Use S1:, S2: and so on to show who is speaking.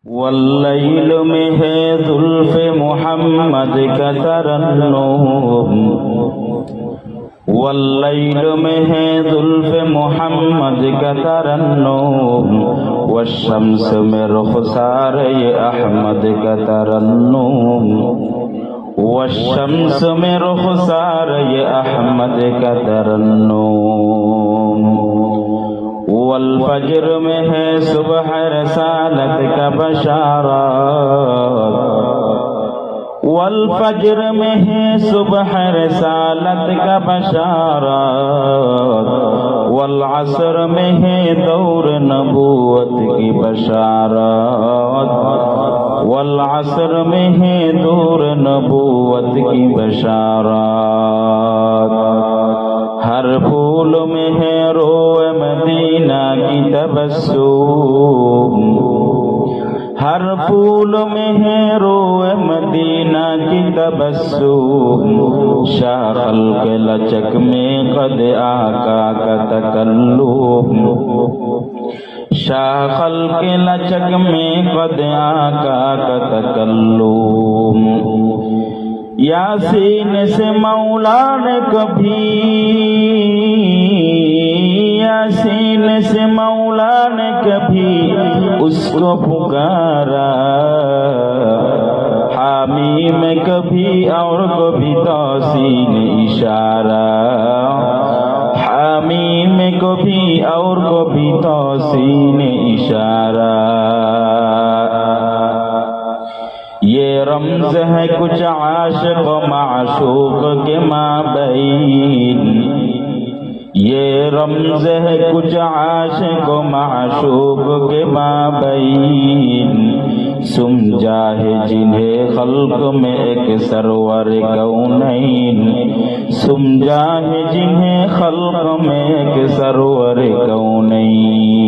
S1: والليل में है जुल्फ़ मोहम्मद का तरन्नुम, والليل में है जुल्फ़ मोहम्मद का तरन्नुम, वश्शम्स में रुख़सार अहमद का तरन्नुम, वश्शम्स में रुख़सार अहमद का तरन्नुम। वल फज्र में है सुबह रसालत का बशारत, वल फज्र में है सुबह रसालत का बशारत, वल असर में है दौर नबूवत की बशारत, वल असर में है दौर नबूवत की बशारत। हर फूल में है रोए मदीना की तबस्सुम, हर फूल में है रोए मदीना की तबस्सुम, शाखल के लचक में कद आका का तकल्लुम, शाखल के लचक में कद आका का तकल्लुम। यासीन से मौला ने कभी, यासीन से मौला ने कभी उसको पुकारा, हामी में कभी और कभी तौसीन इशारा, हामी में कभी और कभी तौसीन इशारा। ये रमज़ है कुछ आशिक़ माशूक़ के माबैन, ये रमज़ है कुछ आशिक़ माशूक़ के माबैन, समझा है जिन्हें खल्क़ में एक सरवर कौनैन, समझा है जिन्हें खल्क़ में एक सरवर कौनैन।